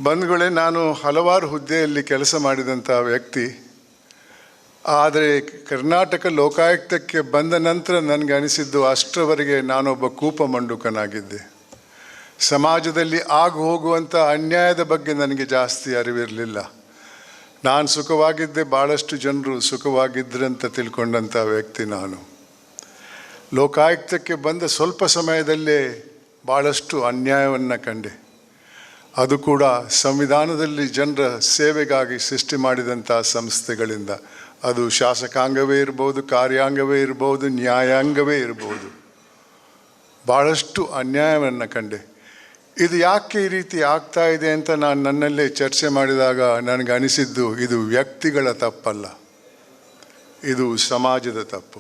ಬಂಧುಗಳೇ, ನಾನು ಹಲವಾರು ಹುದ್ದೆಯಲ್ಲಿ ಕೆಲಸ ಮಾಡಿದಂಥ ವ್ಯಕ್ತಿ. ಆದರೆ ಕರ್ನಾಟಕ ಲೋಕಾಯುಕ್ತಕ್ಕೆ ಬಂದ ನಂತರ ನನಗೆ ಅನಿಸಿದ್ದು ಅಷ್ಟರವರೆಗೆ ನಾನೊಬ್ಬ ಕೂಪ ಮಂಡುಕನಾಗಿದ್ದೆ. ಸಮಾಜದಲ್ಲಿ ಆಗು ಹೋಗುವಂಥ ಅನ್ಯಾಯದ ಬಗ್ಗೆ ನನಗೆ ಜಾಸ್ತಿ ಅರಿವಿರಲಿಲ್ಲ. ನಾನು ಸುಖವಾಗಿದ್ದೆ, ಭಾಳಷ್ಟು ಜನರು ಸುಖವಾಗಿದ್ದರಂತ ತಿಳ್ಕೊಂಡಂಥ ವ್ಯಕ್ತಿ ನಾನು. ಲೋಕಾಯುಕ್ತಕ್ಕೆ ಬಂದ ಸ್ವಲ್ಪ ಸಮಯದಲ್ಲೇ ಭಾಳಷ್ಟು ಅನ್ಯಾಯವನ್ನು ಕಂಡೆ. ಅದು ಕೂಡ ಸಂವಿಧಾನದಲ್ಲಿ ಜನರ ಸೇವೆಗಾಗಿ ಸೃಷ್ಟಿ ಮಾಡಿದಂಥ ಸಂಸ್ಥೆಗಳಿಂದ. ಅದು ಶಾಸಕಾಂಗವೇ ಇರ್ಬೋದು, ಕಾರ್ಯಾಂಗವೇ ಇರ್ಬೋದು, ನ್ಯಾಯಾಂಗವೇ ಇರ್ಬೋದು. ಭಾಳಷ್ಟು ಅನ್ಯಾಯವನ್ನು ಕಂಡೆ. ಇದು ಯಾಕೆ ಈ ರೀತಿ ಆಗ್ತಾ ಇದೆ ಅಂತ ನಾನು ನನ್ನಲ್ಲೇ ಚರ್ಚೆ ಮಾಡಿದಾಗ ನನಗೆ ಅನಿಸಿದ್ದು, ಇದು ವ್ಯಕ್ತಿಗಳ ತಪ್ಪಲ್ಲ, ಇದು ಸಮಾಜದ ತಪ್ಪು.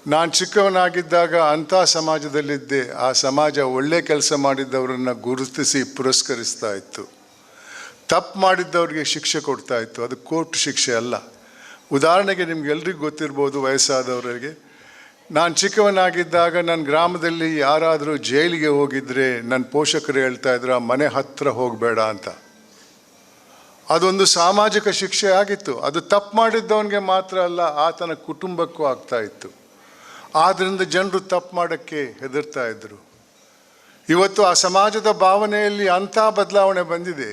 ನಾನು ಚಿಕ್ಕವನಾಗಿದ್ದಾಗ ಅಂಥ ಸಮಾಜದಲ್ಲಿದ್ದೆ. ಆ ಸಮಾಜ ಒಳ್ಳೆ ಕೆಲಸ ಮಾಡಿದ್ದವರನ್ನು ಗುರುತಿಸಿ ಪುರಸ್ಕರಿಸ್ತಾ ಇತ್ತು, ತಪ್ಪು ಮಾಡಿದ್ದವ್ರಿಗೆ ಶಿಕ್ಷೆ ಕೊಡ್ತಾ ಇತ್ತು. ಅದು ಕೋರ್ಟ್ ಶಿಕ್ಷೆ ಅಲ್ಲ. ಉದಾಹರಣೆಗೆ ನಿಮ್ಗೆಲ್ರಿಗೂ ಗೊತ್ತಿರ್ಬೋದು, ವಯಸ್ಸಾದವರಿಗೆ, ನಾನು ಚಿಕ್ಕವನಾಗಿದ್ದಾಗ ನನ್ನ ಗ್ರಾಮದಲ್ಲಿ ಯಾರಾದರೂ ಜೈಲಿಗೆ ಹೋಗಿದ್ರೆ ನನ್ನ ಪೋಷಕರು ಹೇಳ್ತಾ ಇದ್ರು, ಮನೆ ಹತ್ತಿರ ಹೋಗಬೇಡ ಅಂತ. ಅದೊಂದು ಸಾಮಾಜಿಕ ಶಿಕ್ಷೆ ಆಗಿತ್ತು. ಅದು ತಪ್ಪು ಮಾಡಿದ್ದವನಿಗೆ ಮಾತ್ರ ಅಲ್ಲ, ಆತನ ಕುಟುಂಬಕ್ಕೂ ಆಗ್ತಾ ಇತ್ತು. ಆದ್ದರಿಂದ ಜನರು ತಪ್ಪು ಮಾಡೋಕ್ಕೆ ಹೆದರ್ತಾ ಇದ್ದರು. ಇವತ್ತು ಆ ಸಮಾಜದ ಭಾವನೆಯಲ್ಲಿ ಅಂಥ ಬದಲಾವಣೆ ಬಂದಿದೆ.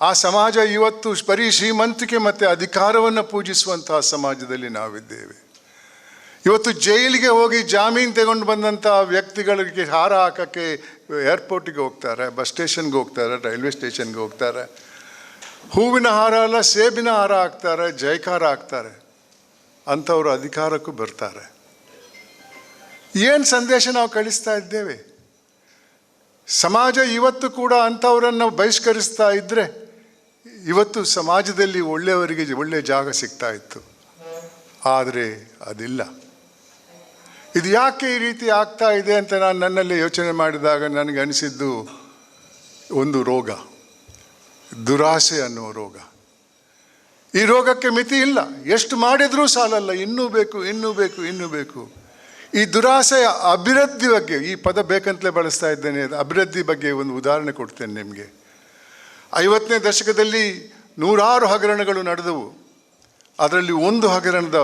ಆ ಸಮಾಜ ಇವತ್ತು ಬರೀ ಶ್ರೀಮಂತಿಕೆ ಮತ್ತು ಅಧಿಕಾರವನ್ನು ಪೂಜಿಸುವಂತಹ ಸಮಾಜದಲ್ಲಿ ನಾವಿದ್ದೇವೆ. ಇವತ್ತು ಜೈಲಿಗೆ ಹೋಗಿ ಜಾಮೀನು ತಗೊಂಡು ಬಂದಂಥ ವ್ಯಕ್ತಿಗಳಿಗೆ ಹಾರ ಹಾಕೋಕ್ಕೆ ಏರ್ಪೋರ್ಟಿಗೆ ಹೋಗ್ತಾರೆ, ಬಸ್ ಸ್ಟೇಷನ್ಗೆ ಹೋಗ್ತಾರೆ, ರೈಲ್ವೆ ಸ್ಟೇಷನ್ಗೆ ಹೋಗ್ತಾರೆ. ಹೂವಿನ ಹಾರ ಅಲ್ಲ, ಸೇಬಿನ ಹಾರ ಹಾಕ್ತಾರೆ, ಜೈಕಾರ ಹಾಕ್ತಾರೆ. ಅಂಥವರು ಅಧಿಕಾರಕ್ಕೂ ಬರ್ತಾರೆ. ಏನು ಸಂದೇಶ ನಾವು ಕಳಿಸ್ತಾ ಇದ್ದೇವೆ? ಸಮಾಜ ಇವತ್ತು ಕೂಡ ಅಂಥವರನ್ನು ಬಹಿಷ್ಕರಿಸ್ತಾ ಇದ್ದರೆ ಇವತ್ತು ಸಮಾಜದಲ್ಲಿ ಒಳ್ಳೆಯವರಿಗೆ ಒಳ್ಳೆಯ ಜಾಗ ಸಿಗ್ತಾ ಇತ್ತು. ಆದರೆ ಅದಿಲ್ಲ. ಇದು ಯಾಕೆ ಈ ರೀತಿ ಆಗ್ತಾ ಇದೆ ಅಂತ ನಾನು ನನ್ನಲ್ಲಿ ಯೋಚನೆ ಮಾಡಿದಾಗ ನನಗೆ ಅನಿಸಿದ್ದು ಒಂದು ರೋಗ, ದುರಾಸೆ ಅನ್ನುವ ರೋಗ. ಈ ರೋಗಕ್ಕೆ ಮಿತಿ ಇಲ್ಲ. ಎಷ್ಟು ಮಾಡಿದರೂ ಸಾಲಲ್ಲ, ಇನ್ನೂ ಬೇಕು, ಇನ್ನೂ ಬೇಕು, ಇನ್ನೂ ಬೇಕು. ಈ ದುರಾಸೆಯ ಅಭಿವೃದ್ಧಿ ಬಗ್ಗೆ, ಈ ಪದ ಬೇಕಂತಲೇ ಬಳಸ್ತಾ ಇದ್ದೇನೆ, ಅಭಿವೃದ್ಧಿ ಬಗ್ಗೆ ಒಂದು ಉದಾಹರಣೆ ಕೊಡ್ತೇನೆ ನಿಮಗೆ. 50ನೇ ದಶಕದಲ್ಲಿ ನೂರಾರು ಹಗರಣಗಳು ನಡೆದವು. ಅದರಲ್ಲಿ ಒಂದು ಹಗರಣದ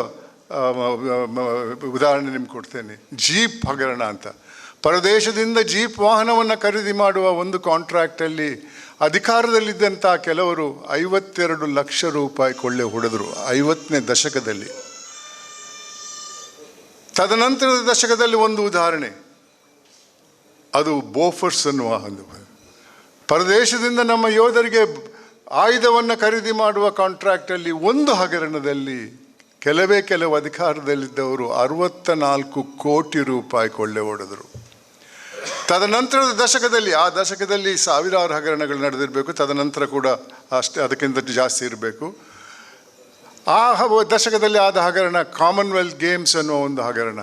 ಉದಾಹರಣೆ ನಿಮ್ಗೆ ಕೊಡ್ತೇನೆ. ಜೀಪ್ ಹಗರಣ ಅಂತ. ಪರದೇಶದಿಂದ ಜೀಪ್ ವಾಹನವನ್ನು ಖರೀದಿ ಮಾಡುವ ಒಂದು ಕಾಂಟ್ರಾಕ್ಟಲ್ಲಿ ಅಧಿಕಾರದಲ್ಲಿದ್ದಂಥ ಕೆಲವರು 52 ಲಕ್ಷ ರೂಪಾಯಿ ಕೊಳ್ಳೆ ಹೊಡೆದರು 50ನೇ ದಶಕದಲ್ಲಿ. ತದನಂತರದ ದಶಕದಲ್ಲಿ ಒಂದು ಉದಾಹರಣೆ, ಅದು ಬೋಫರ್ಸ್ ಅನ್ನುವ ಒಂದು ಪರದೇಶದಿಂದ ನಮ್ಮ ಯೋಧರಿಗೆ ಆಯುಧವನ್ನು ಖರೀದಿ ಮಾಡುವ ಕಾಂಟ್ರಾಕ್ಟಲ್ಲಿ ಒಂದು ಹಗರಣದಲ್ಲಿ ಕೆಲವು ಅಧಿಕಾರದಲ್ಲಿದ್ದವರು 64 ಕೋಟಿ ರೂಪಾಯಿ ಕೊಳ್ಳೆ ಹೊಡೆದರು. ತದನಂತರದ ದಶಕದಲ್ಲಿ, ಆ ದಶಕದಲ್ಲಿ ಸಾವಿರಾರು ಹಗರಣಗಳು ನಡೆದಿರಬೇಕು, ತದನಂತರ ಕೂಡ ಅಷ್ಟೇ, ಅದಕ್ಕಿಂತ ಜಾಸ್ತಿ ಇರಬೇಕು. ಆ ದಶಕದಲ್ಲಿ ಆದ ಹಗರಣ ಕಾಮನ್ವೆಲ್ತ್ ಗೇಮ್ಸ್ ಅನ್ನೋ ಒಂದು ಹಗರಣ.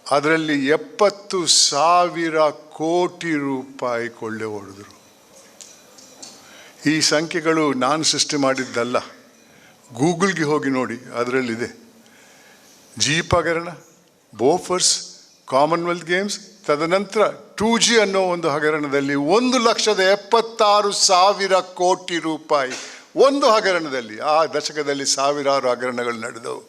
ಅದರಲ್ಲಿ 70,000 ಕೋಟಿ ರೂಪಾಯಿ ಕೊಳ್ಳೆ ಹೊಡೆದರು. ಈ ಸಂಖ್ಯೆಗಳು ನಾನು ಸೃಷ್ಟಿ ಮಾಡಿದ್ದಲ್ಲ, ಗೂಗಲ್ಗೆ ಹೋಗಿ ನೋಡಿ, ಅದರಲ್ಲಿದೆ. ಜೀಪ್ ಹಗರಣ, ಬೋಫರ್ಸ್, ಕಾಮನ್ವೆಲ್ತ್ ಗೇಮ್ಸ್, ತದನಂತರ 2G ಅನ್ನೋ ಒಂದು ಹಗರಣದಲ್ಲಿ 1,76,000 ಕೋಟಿ ರೂಪಾಯಿ ಒಂದು ಹಗರಣದಲ್ಲಿ. ಆ ದಶಕದಲ್ಲಿ ಸಾವಿರಾರು ಹಗರಣಗಳು ನಡೆದವು.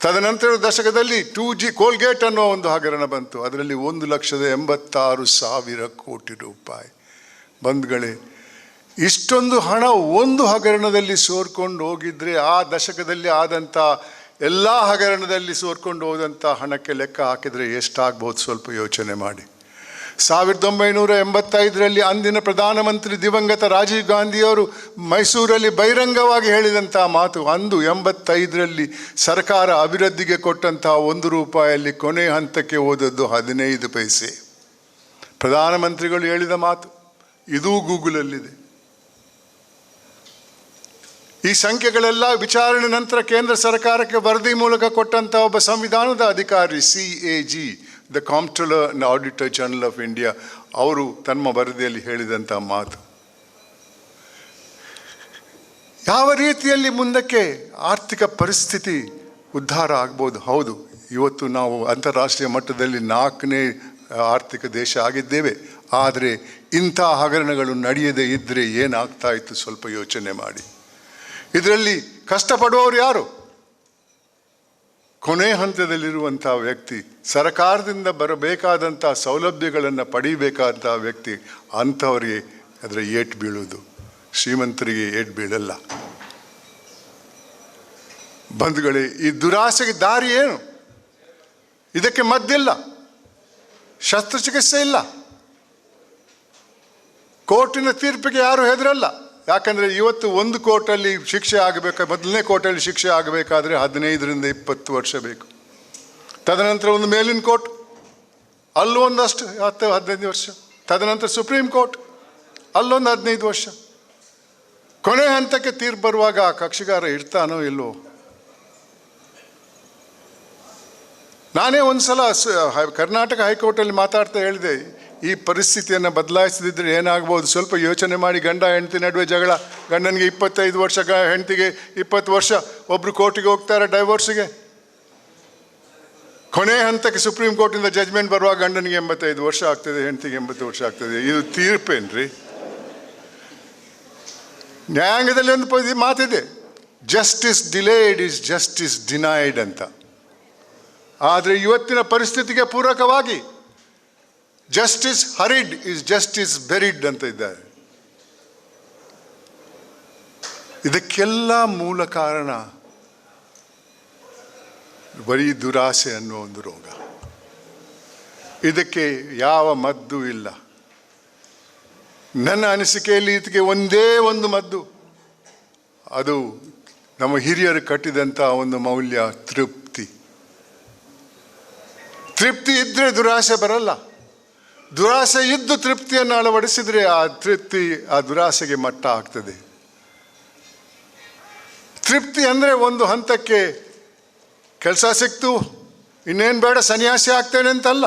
ತದನಂತರ ದಶಕದಲ್ಲಿ 2G ಕೋಲ್ಗೇಟ್ ಅನ್ನೋ ಒಂದು ಹಗರಣ ಬಂತು. ಅದರಲ್ಲಿ 1,86,000 ಕೋಟಿ ರೂಪಾಯಿ. ಬಂಧುಗಳೇ, ಇಷ್ಟೊಂದು ಹಣ ಒಂದು ಹಗರಣದಲ್ಲಿ ಸೋರ್ಕೊಂಡು ಹೋಗಿದ್ರೆ ಆ ದಶಕದಲ್ಲಿ ಆದಂಥ ಎಲ್ಲ ಹಗರಣದಲ್ಲಿ ಸೋರ್ಕೊಂಡು ಹೋದಂಥ ಹಣಕ್ಕೆ ಲೆಕ್ಕ ಹಾಕಿದರೆ ಎಷ್ಟಾಗ್ಬೋದು ಸ್ವಲ್ಪ ಯೋಚನೆ ಮಾಡಿ. 1985ರಲ್ಲಿ ಅಂದಿನ ಪ್ರಧಾನಮಂತ್ರಿ ದಿವಂಗತ ರಾಜೀವ್ ಗಾಂಧಿಯವರು ಮೈಸೂರಲ್ಲಿ ಬಹಿರಂಗವಾಗಿ ಹೇಳಿದಂಥ ಮಾತು, ಅಂದು 85ರಲ್ಲಿ ಸರ್ಕಾರ ಅಭಿವೃದ್ಧಿಗೆ ಕೊಟ್ಟಂಥ 1 ರೂಪಾಯಲ್ಲಿ ಕೊನೆ ಹಂತಕ್ಕೆ ಹೋದದ್ದು 15 ಪೈಸೆ. ಪ್ರಧಾನಮಂತ್ರಿಗಳು ಹೇಳಿದ ಮಾತು, ಇದೂ ಗೂಗಲಲ್ಲಿದೆ. ಈ ಸಂಖ್ಯೆಗಳೆಲ್ಲ ವಿಚಾರಣೆ ನಂತರ ಕೇಂದ್ರ ಸರ್ಕಾರಕ್ಕೆ ವರದಿ ಮೂಲಕ ಕೊಟ್ಟಂಥ ಒಬ್ಬ ಸಂವಿಧಾನದ ಅಧಿಕಾರಿ CAG, the comptroller and auditor general of India, ಅವರು ತಮ್ಮ ವರದಿಯಲ್ಲಿ ಹೇಳಿದಂಥ ಮಾತು. ಯಾವ ರೀತಿಯಲ್ಲಿ ಮುಂದಕ್ಕೆ ಆರ್ಥಿಕ ಪರಿಸ್ಥಿತಿ ಉದ್ಧಾರ ಆಗ್ಬೋದು? ಹೌದು, ಇವತ್ತು ನಾವು ಅಂತಾರಾಷ್ಟ್ರೀಯ ಮಟ್ಟದಲ್ಲಿ 4ನೇ ಆರ್ಥಿಕ ದೇಶ ಆಗಿದ್ದೇವೆ. ಆದರೆ ಇಂಥ ಹಗರಣಗಳು ನಡೆಯದೇ ಇದ್ದರೆ ಏನಾಗ್ತಾ ಇತ್ತು ಸ್ವಲ್ಪ ಯೋಚನೆ ಮಾಡಿ. ಇದರಲ್ಲಿ ಕಷ್ಟಪಡುವವರು ಯಾರು? ಕೊನೆ ಹಂತದಲ್ಲಿರುವಂಥ ವ್ಯಕ್ತಿ, ಸರ್ಕಾರದಿಂದ ಬರಬೇಕಾದಂಥ ಸೌಲಭ್ಯಗಳನ್ನು ಪಡೀಬೇಕಾದಂಥ ವ್ಯಕ್ತಿ, ಅಂಥವರಿಗೆ ಅದರ ಏಟು ಬೀಳುವುದು. ಶ್ರೀಮಂತರಿಗೆ ಏಟು ಬೀಳಲ್ಲ. ಬಂಧುಗಳೇ, ಈ ದುರಾಸೆಗೆ ದಾರಿ ಏನು? ಇದಕ್ಕೆ ಮದ್ದಿಲ್ಲ, ಶಸ್ತ್ರಚಿಕಿತ್ಸೆ ಇಲ್ಲ, ಕೋರ್ಟಿನ ತೀರ್ಪಿಗೆ ಯಾರು ಹೆದರಲ್ಲ. ಯಾಕಂದರೆ ಇವತ್ತು ಒಂದು ಕೋರ್ಟಲ್ಲಿ ಶಿಕ್ಷೆ ಆಗಬೇಕು, ಮೊದಲನೇ ಕೋರ್ಟಲ್ಲಿ ಶಿಕ್ಷೆ ಆಗಬೇಕಾದ್ರೆ 15ರಿಂದ 20 ವರ್ಷ ಬೇಕು. ತದನಂತರ ಒಂದು ಮೇಲಿನ ಕೋರ್ಟ್, ಅಲ್ಲೂ ಒಂದಷ್ಟು 10-15 ವರ್ಷ. ತದನಂತರ ಸುಪ್ರೀಂ ಕೋರ್ಟ್, ಅಲ್ಲೊಂದು 15 ವರ್ಷ. ಕೊನೆ ಹಂತಕ್ಕೆ ತೀರ್ಪು ಬರುವಾಗ ಆ ಕಕ್ಷಿಗಾರ ಇರ್ತಾನೋ ಇಲ್ಲೋ? ನಾನೇ ಒಂದು ಸಲ ಕರ್ನಾಟಕ ಹೈಕೋರ್ಟಲ್ಲಿ ಮಾತಾಡ್ತಾ ಹೇಳಿದೆ, ಈ ಪರಿಸ್ಥಿತಿಯನ್ನು ಬದಲಾಯಿಸದಿದ್ದರೆ ಏನಾಗ್ಬೋದು, ಸ್ವಲ್ಪ ಯೋಚನೆ ಮಾಡಿ. ಗಂಡ ಹೆಂಡತಿ ನಡುವೆ ಜಗಳ, ಗಂಡನಿಗೆ 25 ವರ್ಷ, ಹೆಂಡತಿಗೆ 20 ವರ್ಷ, ಒಬ್ಬರು ಕೋರ್ಟಿಗೆ ಹೋಗ್ತಾರೆ ಡೈವೋರ್ಸಿಗೆ. ಕೊನೆ ಹಂತಕ್ಕೆ ಸುಪ್ರೀಂ ಕೋರ್ಟಿಂದ ಜಜ್ಮೆಂಟ್ ಬರುವಾಗ ಗಂಡನಿಗೆ 85 ವರ್ಷ ಆಗ್ತದೆ, ಹೆಂಡತಿಗೆ 80 ವರ್ಷ ಆಗ್ತದೆ. ಇದು ತೀರ್ಪೇನ್ರಿ? ನ್ಯಾಯಾಂಗದಲ್ಲಿ ಒಂದು ಮಾತಿದೆ, justice delayed is justice denied ಅಂತ. ಆದರೆ ಇವತ್ತಿನ ಪರಿಸ್ಥಿತಿಗೆ ಪೂರಕವಾಗಿ ಜಸ್ಟಿಸ್ ಹರಿಡ್ ಇಸ್ ಜಸ್ಟಿಸ್ ಬೆರಿಡ್ ಅಂತ ಇದ್ದಾರೆ. ಇದಕ್ಕೆಲ್ಲ ಮೂಲ ಕಾರಣ ಬರೀ ದುರಾಸೆ ಅನ್ನೋ ಒಂದು ರೋಗ. ಇದಕ್ಕೆ ಯಾವ ಮದ್ದು ಇಲ್ಲ. ನನ್ನ ಅನಿಸಿಕೆಯಲ್ಲಿ ಇದಕ್ಕೆ ಒಂದೇ ಒಂದು ಮದ್ದು, ಅದು ನಮ್ಮ ಹಿರಿಯರು ಕಟ್ಟಿದಂಥ ಒಂದು ಮೌಲ್ಯ, ತೃಪ್ತಿ. ತೃಪ್ತಿ ಇದ್ದರೆ ದುರಾಸೆ ಬರಲ್ಲ. ದುರಾಸೆ ಇದ್ದು ತೃಪ್ತಿಯನ್ನು ಅಳವಡಿಸಿದರೆ ಆ ತೃಪ್ತಿ ಆ ದುರಾಸೆಗೆ ಮಟ್ಟ ಆಗ್ತದೆ. ತೃಪ್ತಿ ಅಂದರೆ ಒಂದು ಹಂತಕ್ಕೆ ಕೆಲಸ ಸಿಕ್ತು, ಇನ್ನೇನು ಬೇಡ, ಸನ್ಯಾಸಿ ಆಗ್ತೇನೆ ಅಂತಲ್ಲ.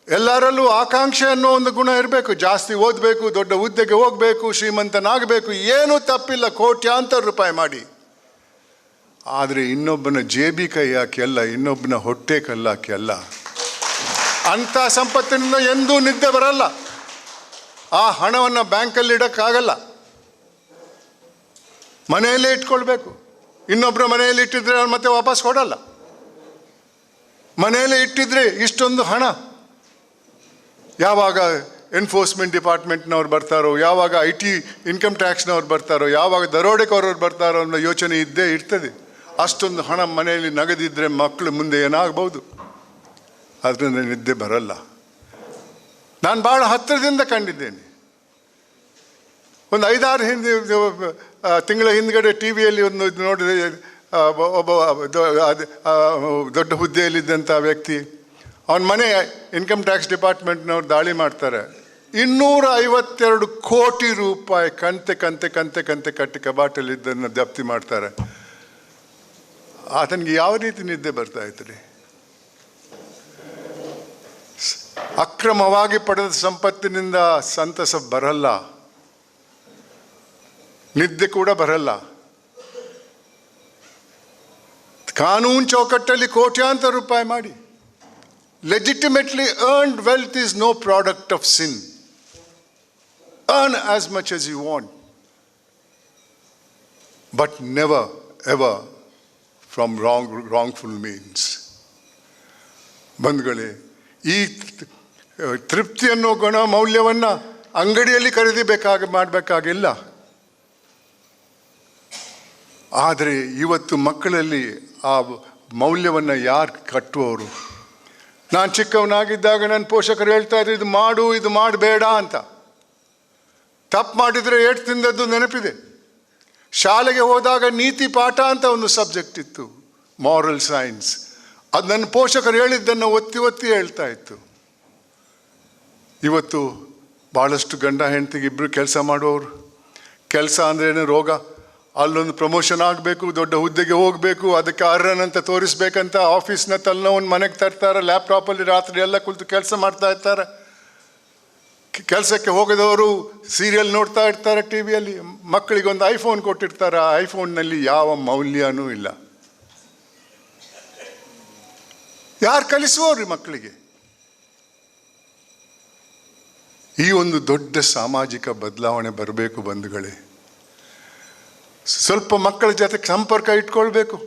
ಎಲ್ಲರಲ್ಲೂ ಆಕಾಂಕ್ಷೆ ಅನ್ನೋ ಒಂದು ಗುಣ ಇರಬೇಕು. ಜಾಸ್ತಿ ಓದಬೇಕು, ದೊಡ್ಡ ಹುದ್ದೆಗೆ ಹೋಗಬೇಕು, ಶ್ರೀಮಂತನಾಗಬೇಕು, ಏನೂ ತಪ್ಪಿಲ್ಲ, ಕೋಟ್ಯಾಂತರ ರೂಪಾಯಿ ಮಾಡಿ. ಆದರೆ ಇನ್ನೊಬ್ಬನ ಜೇಬಿ ಕೈ ಹಾಕಿ ಅಲ್ಲ, ಇನ್ನೊಬ್ಬನ ಹೊಟ್ಟೆ ಕಲ್ಲಾಕಿ ಅಲ್ಲ. ಅಂಥ ಸಂಪತ್ತಿನಿಂದ ಎಂದೂ ನಿದ್ದೆ ಬರಲ್ಲ. ಆ ಹಣವನ್ನು ಬ್ಯಾಂಕಲ್ಲಿ ಇಡೋಕ್ಕಾಗಲ್ಲ, ಮನೆಯಲ್ಲೇ ಇಟ್ಕೊಳ್ಬೇಕು. ಇನ್ನೊಬ್ಬರ ಮನೆಯಲ್ಲಿ ಇಟ್ಟಿದ್ರೆ ಅವ್ರು ಮತ್ತೆ ವಾಪಸ್ ಕೊಡಲ್ಲ. ಮನೆಯಲ್ಲೇ ಇಟ್ಟಿದ್ರೆ ಇಷ್ಟೊಂದು ಹಣ ಯಾವಾಗ ಎನ್ಫೋರ್ಸ್ಮೆಂಟ್ ಡಿಪಾರ್ಟ್ಮೆಂಟ್ನವ್ರು ಬರ್ತಾರೋ, ಯಾವಾಗ IT ಇನ್ಕಮ್ ಟ್ಯಾಕ್ಸ್ನವ್ರು ಬರ್ತಾರೋ, ಯಾವಾಗ ದರೋಡೆಕೋರವ್ರು ಬರ್ತಾರೋ ಅನ್ನೋ ಯೋಚನೆ ಇದ್ದೇ ಇರ್ತದೆ. ಅಷ್ಟೊಂದು ಹಣ ಮನೆಯಲ್ಲಿ ನಗದಿದ್ದರೆ ಮಕ್ಕಳು ಮುಂದೆ ಏನಾಗ್ಬೋದು, ಅದರಿಂದ ನಿದ್ದೆ ಬರಲ್ಲ. ನಾನು ಭಾಳ ಹತ್ತಿರದಿಂದ ಕಂಡಿದ್ದೇನೆ. ಒಂದು 5-6 ತಿಂಗಳ ಹಿಂದ್ಗಡೆ TV ಯಲ್ಲಿ ಒಂದು ನೋಡಿದೆ, ಒಬ್ಬ ದೊಡ್ಡ ಹುದ್ದೆಯಲ್ಲಿದ್ದಂಥ ವ್ಯಕ್ತಿ, ಅವನ ಮನೆ ಇನ್ಕಮ್ ಟ್ಯಾಕ್ಸ್ ಡಿಪಾರ್ಟ್ಮೆಂಟ್ನವ್ರು ದಾಳಿ ಮಾಡ್ತಾರೆ. 252 ಕೋಟಿ ರೂಪಾಯಿ ಕಂತೆ ಕಂತೆ ಕಂತೆ ಕಂತೆ ಕಟ್ಟಿ ಕಬಾಟಲ್ಲಿದ್ದನ್ನು ಜಪ್ತಿ ಮಾಡ್ತಾರೆ. ಆತನಿಗೆ ಯಾವ ರೀತಿ ನಿದ್ದೆ ಬರ್ತಾ ಇತ್ತು? ಅಕ್ರಮವಾಗಿ ಪಡೆದ ಸಂಪತ್ತಿನಿಂದ ಸಂತಸ ಬರಲ್ಲ, ನಿದ್ದೆ ಕೂಡ ಬರಲ್ಲ. ಕಾನೂನು ಚೌಕಟ್ಟಲ್ಲಿ ಕೋಟ್ಯಾಂತರ ರೂಪಾಯಿ ಮಾಡಿ legitimately earned wealth is no product of sin. Earn as much as you want, but never ever from wrongful means. ಬಂಧುಗಳೇ, ಈ ತೃಪ್ತಿ ಅನ್ನೋ ಗುಣ ಮೌಲ್ಯವನ್ನು ಅಂಗಡಿಯಲ್ಲಿ ಮಾಡಬೇಕಾಗಿಲ್ಲ. ಆದರೆ ಇವತ್ತು ಮಕ್ಕಳಲ್ಲಿ ಆ ಮೌಲ್ಯವನ್ನು ಯಾರು ಕಟ್ಟುವವರು? ನಾನು ಚಿಕ್ಕವನಾಗಿದ್ದಾಗ ನನ್ನ ಪೋಷಕರು ಹೇಳ್ತಾ ಇದ್ರು, ಇದು ಮಾಡು, ಇದು ಮಾಡಬೇಡ ಅಂತ. ತಪ್ಪು ಮಾಡಿದರೆ ಏಟು ತಿಂದದ್ದು ನೆನಪಿದೆ. ಶಾಲೆಗೆ ಹೋದಾಗ ನೀತಿ ಪಾಠ ಅಂತ ಒಂದು ಸಬ್ಜೆಕ್ಟ್ ಇತ್ತು, ಮಾರಲ್ ಸೈನ್ಸ್. ಅದು ನನ್ನ ಪೋಷಕರು ಹೇಳಿದ್ದನ್ನು ಒತ್ತಿ ಒತ್ತಿ ಹೇಳ್ತಾ ಇತ್ತು. ಇವತ್ತು ಭಾಳಷ್ಟು ಗಂಡ ಹೆಂಡತಿಗೆ ಇಬ್ಬರು ಕೆಲಸ ಮಾಡುವವರು. ಕೆಲಸ ಅಂದ್ರೇನು? ರೋಗ. ಅಲ್ಲೊಂದು ಪ್ರಮೋಷನ್ ಆಗಬೇಕು, ದೊಡ್ಡ ಹುದ್ದೆಗೆ ಹೋಗಬೇಕು, ಅದಕ್ಕೆ ಅರ್ಹನಂತ ತೋರಿಸ್ಬೇಕಂತ ಆಫೀಸ್ನ ತಲೆನೋವನ್ನು ಮನೆಗೆ ತರ್ತಾರೆ. ಲ್ಯಾಪ್ಟಾಪಲ್ಲಿ ರಾತ್ರಿ ಎಲ್ಲ ಕುಳಿತು ಕೆಲಸ ಮಾಡ್ತಾ ಇರ್ತಾರೆ. ಕೆಲಸಕ್ಕೆ ಹೋಗದವರು ಸೀರಿಯಲ್ ನೋಡ್ತಾ ಇರ್ತಾರೆ TV ಯಲ್ಲಿ. ಮಕ್ಕಳಿಗೊಂದು ಐಫೋನ್ ಕೊಟ್ಟಿರ್ತಾರೆ, ಆ ಐಫೋನ್ನಲ್ಲಿ ಯಾವ ಮೌಲ್ಯನೂ ಇಲ್ಲ. ಯಾರು ಕಲಿಸುವವ್ರಿ ಮಕ್ಕಳಿಗೆ? ಈ ಒಂದು ದೊಡ್ಡ ಸಾಮಾಜಿಕ ಬದಲಾವಣೆ ಬರಬೇಕು ಬಂಧುಗಳೇ. ಸ್ವಲ್ಪ ಮಕ್ಕಳ ಜೊತೆ ಸಂಪರ್ಕ ಇಟ್ಕೊಳ್ಬೇಕು.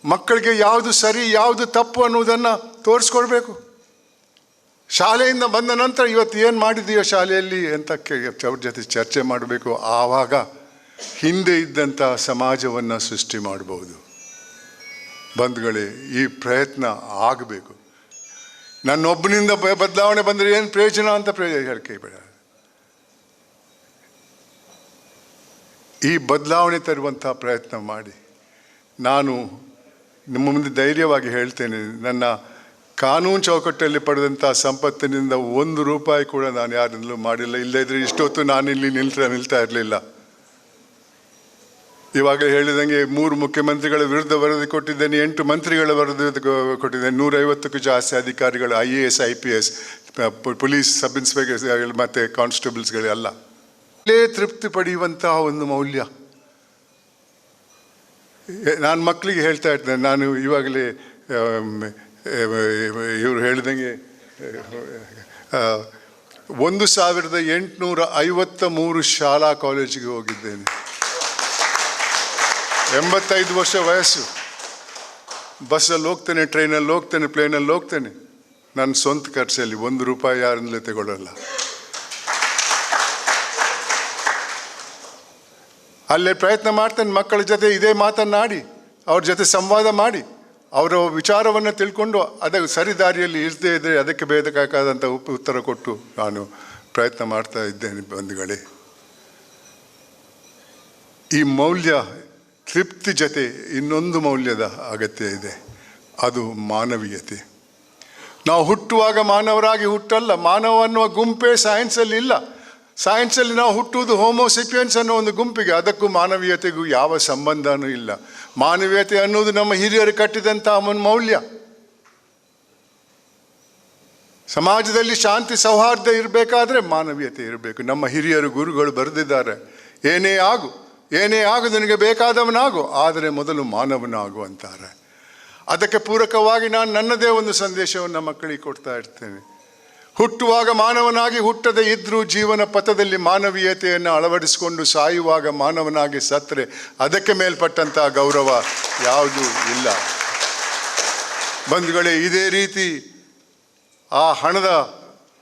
ಮಕ್ಕಳಿಗೆ ಯಾವುದು ಸರಿ ಯಾವುದು ತಪ್ಪು ಅನ್ನೋದನ್ನು ತೋರಿಸ್ಕೊಳ್ಬೇಕು. ಶಾಲೆಯಿಂದ ಬಂದ ನಂತರ ಇವತ್ತು ಏನು ಮಾಡಿದೆಯೋ ಶಾಲೆಯಲ್ಲಿ ಅಂತ ಅವ್ರ ಜೊತೆ ಚರ್ಚೆ ಮಾಡಬೇಕು. ಆವಾಗ ಹಿಂದೆ ಇದ್ದಂಥ ಸಮಾಜವನ್ನು ಸೃಷ್ಟಿ ಮಾಡಬಹುದು. ಬಂಧುಗಳೇ, ಈ ಪ್ರಯತ್ನ ಆಗಬೇಕು. ನನ್ನೊಬ್ಬನಿಂದ ಬದಲಾವಣೆ ಬಂದರೆ ಏನು ಪ್ರಯೋಜನ ಅಂತ ಹೇಳಿಕೆ ಬೇಡ. ಈ ಬದಲಾವಣೆ ತರುವಂಥ ಪ್ರಯತ್ನ ಮಾಡಿ. ನಾನು ನಿಮ್ಮ ಮುಂದೆ ಧೈರ್ಯವಾಗಿ ಹೇಳ್ತೇನೆ, ನನ್ನ ಕಾನೂನು ಚೌಕಟ್ಟಲ್ಲಿ ಪಡೆದಂಥ ಸಂಪತ್ತಿನಿಂದ 1 ರೂಪಾಯಿ ಕೂಡ ನಾನು ಯಾರಿಂದಲೂ ಮಾಡಿಲ್ಲ. ಇಲ್ಲದಿದ್ದರೆ ಇಷ್ಟೊತ್ತು ನಾನಿಲ್ಲಿ ನಿಲ್ತಾ ಇರಲಿಲ್ಲ. ಇವಾಗಲೇ ಹೇಳಿದಂಗೆ 3 ಮುಖ್ಯಮಂತ್ರಿಗಳ ವಿರುದ್ಧ ವರದಿ ಕೊಟ್ಟಿದ್ದೇನೆ, 8 ಮಂತ್ರಿಗಳ ವರದಿ ಕೊಟ್ಟಿದ್ದೇನೆ, 150ಕ್ಕೂ ಜಾಸ್ತಿ ಅಧಿಕಾರಿಗಳು, IAS IPS, police sub inspector ಮತ್ತು ಕಾನ್ಸ್ಟೇಬಲ್ಸ್ಗಳೆಲ್ಲ ಇಲ್ಲೇ ತೃಪ್ತಿ ಪಡೆಯುವಂತಹ ಒಂದು ಮೌಲ್ಯ. ನಾನು ಮಕ್ಕಳಿಗೆ ಹೇಳ್ತಾ ಇರ್ತೇನೆ. ನಾನು ಇವಾಗಲೇ ಇವರು ಹೇಳಿದಂಗೆ 1853 ಶಾಲಾ ಕಾಲೇಜಿಗೆ ಹೋಗಿದ್ದೇನೆ. 85 ವರ್ಷ ವಯಸ್ಸು. ಬಸ್ಸಲ್ಲಿ ಹೋಗ್ತೇನೆ, ಟ್ರೈನಲ್ಲಿ ಹೋಗ್ತೇನೆ, ಪ್ಲೇನಲ್ಲಿ ಹೋಗ್ತೇನೆ. ನನ್ನ ಸ್ವಂತ ಖರ್ಚಲ್ಲಿ 1 ರೂಪಾಯಿ ಯಾರಿಂದಲೇ ತಗೊಳ್ಳಲ್ಲ. ಅಲ್ಲೇ ಪ್ರಯತ್ನ ಮಾಡ್ತೇನೆ. ಮಕ್ಕಳ ಜೊತೆ ಇದೇ ಮಾತನ್ನಾಡಿ, ಅವ್ರ ಜೊತೆ ಸಂವಾದ ಮಾಡಿ, ಅವರ ವಿಚಾರವನ್ನು ತಿಳ್ಕೊಂಡು ಅದಕ್ಕೆ ಸರಿ ದಾರಿಯಲ್ಲಿ ಇರದೇ ಇದ್ದರೆ ಅದಕ್ಕೆ ಬೇಕಾದಂಥ ಉತ್ತರ ಕೊಟ್ಟು ನಾನು ಪ್ರಯತ್ನ ಮಾಡ್ತಾ ಇದ್ದೇನೆ. ಬಂಧುಗಳೇ, ಈ ಮೌಲ್ಯ ತೃಪ್ತಿ ಜೊತೆ ಇನ್ನೊಂದು ಮೌಲ್ಯದ ಅಗತ್ಯ ಇದೆ. ಅದು ಮಾನವೀಯತೆ. ನಾವು ಹುಟ್ಟುವಾಗ ಮಾನವರಾಗಿ ಹುಟ್ಟಲ್ಲ. ಮಾನವ ಅನ್ನುವ ಗುಂಪೇ ಸೈನ್ಸಲ್ಲಿ ಇಲ್ಲ. ಸೈನ್ಸಲ್ಲಿ ನಾವು ಹುಟ್ಟುವುದು ಹೋಮೋಸೆಪಿಯನ್ಸ್ ಅನ್ನೋ ಒಂದು ಗುಂಪಿಗೆ. ಅದಕ್ಕೂ ಮಾನವೀಯತೆಗೂ ಯಾವ ಸಂಬಂಧನೂ ಇಲ್ಲ. ಮಾನವೀಯತೆ ಅನ್ನೋದು ನಮ್ಮ ಹಿರಿಯರು ಕಟ್ಟಿದಂಥ ಒಂದು ಮೌಲ್ಯ. ಸಮಾಜದಲ್ಲಿ ಶಾಂತಿ ಸೌಹಾರ್ದ ಇರಬೇಕಾದ್ರೆ ಮಾನವೀಯತೆ ಇರಬೇಕು. ನಮ್ಮ ಹಿರಿಯರು ಗುರುಗಳು ಬರೆದಿದ್ದಾರೆ, ಏನೇ ಆಗು ನಿನಗೆ ಬೇಕಾದವನಾಗು, ಆದರೆ ಮೊದಲು ಮಾನವನಾಗು ಅಂತಾರೆ. ಅದಕ್ಕೆ ಪೂರಕವಾಗಿ ನಾನು ನನ್ನದೇ ಒಂದು ಸಂದೇಶವನ್ನು ಮಕ್ಕಳಿಗೆ ಕೊಡ್ತಾ ಇರ್ತೇನೆ. ಹುಟ್ಟುವಾಗ ಮಾನವನಾಗಿ ಹುಟ್ಟದೇ ಇದ್ದರೂ ಜೀವನ ಪಥದಲ್ಲಿ ಮಾನವೀಯತೆಯನ್ನು ಅಳವಡಿಸಿಕೊಂಡು ಸಾಯುವಾಗ ಮಾನವನಾಗಿ ಸತ್ತರೆ ಅದಕ್ಕೆ ಮೇಲ್ಪಟ್ಟಂಥ ಗೌರವ ಯಾವುದೂ ಇಲ್ಲ. ಬಂಧುಗಳೇ, ಇದೇ ರೀತಿ ಆ ಹಣದ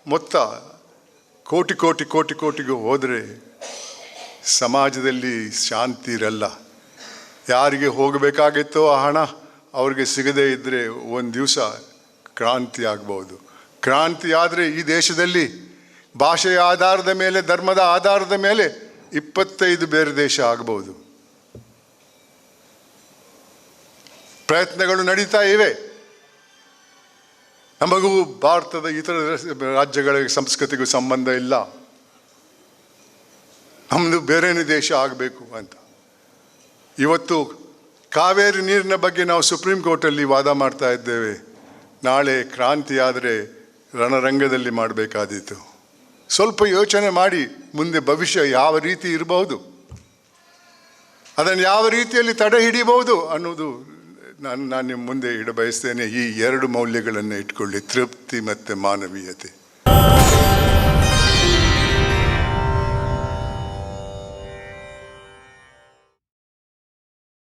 ಮೊತ್ತ ಕೋಟಿಗೂ ಹೋದರೆ ಸಮಾಜದಲ್ಲಿ ಶಾಂತಿ ಇರಲ್ಲ. ಯಾರಿಗೆ ಹೋಗಬೇಕಾಗಿತ್ತೋ ಆ ಹಣ ಅವ್ರಿಗೆ ಸಿಗದೇ ಇದ್ದರೆ ಒಂದು ದಿವಸ ಕ್ರಾಂತಿ ಆಗ್ಬೋದು. ಕ್ರಾಂತಿ ಆದರೆ ಈ ದೇಶದಲ್ಲಿ ಭಾಷೆಯ ಆಧಾರದ ಮೇಲೆ, ಧರ್ಮದ ಆಧಾರದ ಮೇಲೆ 25 ಬೇರೆ ದೇಶ ಆಗ್ಬೋದು. ಪ್ರಯತ್ನಗಳು ನಡೀತಾ ಇವೆ. ನಮಗೂ ಭಾರತದ ಇತರ ರಾಜ್ಯಗಳ ಸಂಸ್ಕೃತಿಗೂ ಸಂಬಂಧ ಇಲ್ಲ. ನಮ್ಮದು ಬೇರೆನೇ ದೇಶ ಆಗಬೇಕು ಅಂತ. ಇವತ್ತು ಕಾವೇರಿ ನೀರಿನ ಬಗ್ಗೆ ನಾವು ಸುಪ್ರೀಂ ಕೋರ್ಟಲ್ಲಿ ವಾದ ಮಾಡ್ತಾ ಇದ್ದೇವೆ. ನಾಳೆ ಕ್ರಾಂತಿ ಆದರೆ ರಣರಂಗದಲ್ಲಿ ಮಾಡಬೇಕಾದೀತು. ಸ್ವಲ್ಪ ಯೋಚನೆ ಮಾಡಿ, ಮುಂದೆ ಭವಿಷ್ಯ ಯಾವ ರೀತಿ ಇರಬಹುದು, ಅದನ್ನು ಯಾವ ರೀತಿಯಲ್ಲಿ ತಡೆ ಹಿಡಿಬಹುದು ಅನ್ನೋದು ನಾನು ನಿಮ್ಮ ಮುಂದೆ ಇಡಬಯಸ್ತೇನೆ. ಈ 2 ಮೌಲ್ಯಗಳನ್ನು ಇಟ್ಕೊಳ್ಳಿ, ತೃಪ್ತಿ ಮತ್ತು ಮಾನವೀಯತೆ.